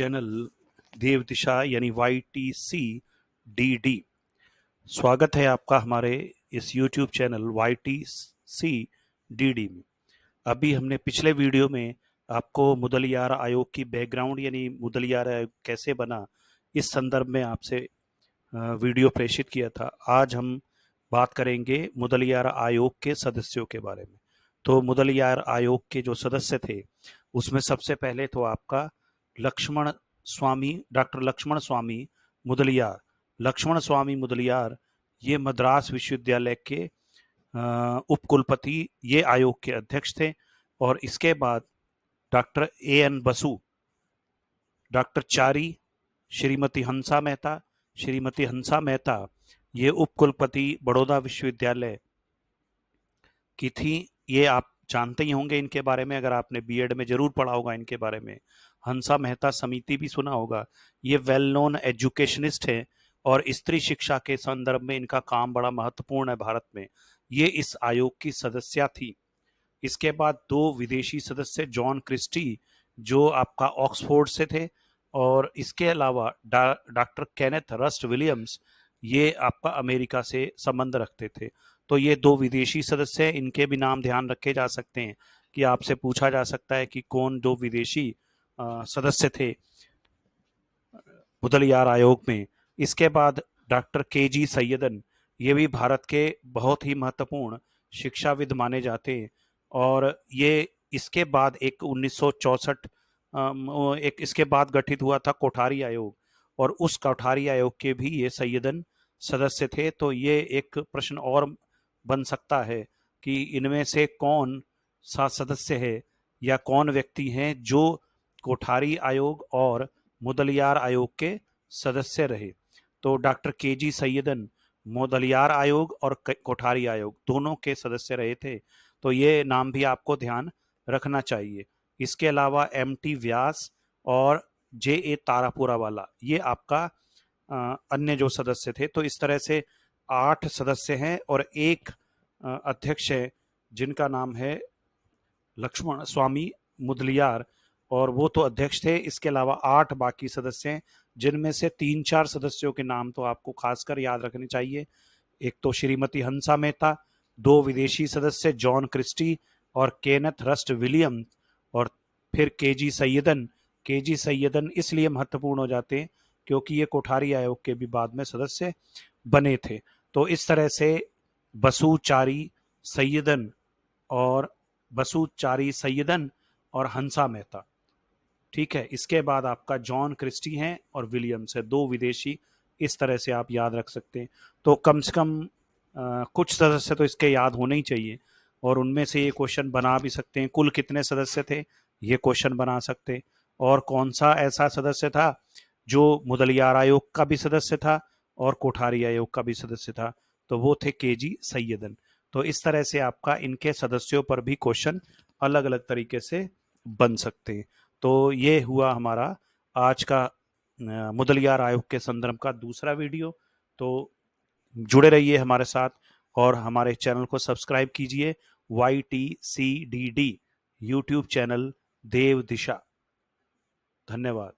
Channel देव दिशा यानी YTCDD। स्वागत है आपका हमारे इस YouTube चैनल YTCDD में। अभी हमने पिछले वीडियो में आपको मुदलियार आयोग की बैकग्राउंड यानी मुदलियार आयोग कैसे बना इस संदर्भ में आपसे वीडियो प्रेषित किया था। आज हम बात करेंगे मुदलियार आयोग के सदस्यों के बारे में। तो मुदलियार आयोग के जो सदस्य थे उसमें सबसे पहले तो आपका डॉक्टर लक्ष्मण स्वामी मुदलियार। लक्ष्मण स्वामी मुदलियार ये मद्रास विश्वविद्यालय के उपकुलपति, ये आयोग के अध्यक्ष थे। और इसके बाद डॉक्टर AN बसु, डॉक्टर चारी, श्रीमती हंसा मेहता ये उपकुलपति बड़ौदा विश्वविद्यालय की थी। ये आप जानते ही होंगे इनके बारे में, अगर आपने बीएड में जरूर पढ़ा होगा इनके बारे में। हंसा मेहता समिति भी सुना होगा। ये वेल नोन एजुकेशनिस्ट है और स्त्री शिक्षा के संदर्भ में इनका काम बड़ा महत्वपूर्ण है भारत में। ये इस आयोग की सदस्या थी। इसके बाद दो विदेशी सदस्य, जॉन क्रिस्टी जो आपका ऑक्सफोर्ड से थे, और इसके अलावा डॉक्टर केनेथ रस्ट विलियम्स, ये आपका अमेरिका से संबंध रखते थे। तो ये दो विदेशी सदस्य हैं, इनके भी नाम ध्यान रखे जा सकते हैं कि आपसे पूछा जा सकता है कि कौन दो विदेशी सदस्य थे मुदलियार आयोग में। इसके बाद डॉक्टर KG सैयदन, ये भी भारत के बहुत ही महत्वपूर्ण शिक्षाविद माने जाते हैं। और ये इसके बाद एक 1964 एक इसके बाद गठित हुआ था कोठारी आयोग, और उस कोठारी आयोग के भी ये सैयदन सदस्य थे। तो ये एक प्रश्न और बन सकता है कि इनमें से कौन सा सदस्य है या कौन व्यक्ति हैं जो कोठारी आयोग और मुदलियार आयोग के सदस्य रहे। तो डॉक्टर KG सैयदन मुदलियार आयोग और कोठारी आयोग दोनों के सदस्य रहे थे। तो ये नाम भी आपको ध्यान रखना चाहिए। इसके अलावा MT व्यास और JA तारापुरा वाला, ये आपका अन्य जो सदस्य थे। तो इस तरह से 8 सदस्य हैं और एक अध्यक्ष है जिनका नाम है लक्ष्मण स्वामी मुदलियार, और वो तो अध्यक्ष थे। इसके अलावा 8 बाकी सदस्य हैं, जिनमें से 3-4 सदस्यों के नाम तो आपको खासकर याद रखने चाहिए। एक तो श्रीमती हंसा मेहता, 2 विदेशी सदस्य जॉन क्रिस्टी और केनेथ रस्ट विलियम, और फिर KG सैयदन। KG सैयदन इसलिए महत्वपूर्ण हो जाते हैं क्योंकि ये कोठारी आयोग के भी बाद में सदस्य बने थे। तो इस तरह से बसु चारी सैयदन और हंसा मेहता, ठीक है। इसके बाद आपका जॉन क्रिस्टी हैं और विलियम्स है, 2 विदेशी। इस तरह से आप याद रख सकते हैं। तो कम से कम कुछ सदस्य तो इसके याद होने ही चाहिए, और उनमें से ये क्वेश्चन बना भी सकते हैं। कुल कितने सदस्य थे, ये क्वेश्चन बना सकते हैं। और कौन सा ऐसा सदस्य था जो मुदलियार आयोग का भी सदस्य था और कोठारी आयोग का भी सदस्य था, तो वो थे KG सैयदन। तो इस तरह से आपका इनके सदस्यों पर भी क्वेश्चन अलग अलग तरीके से बन सकते हैं। तो ये हुआ हमारा आज का मुदलियार आयोग के संदर्भ का दूसरा वीडियो। तो जुड़े रहिए हमारे साथ और हमारे चैनल को सब्सक्राइब कीजिए। YTCDD YouTube चैनल देव दिशा। धन्यवाद।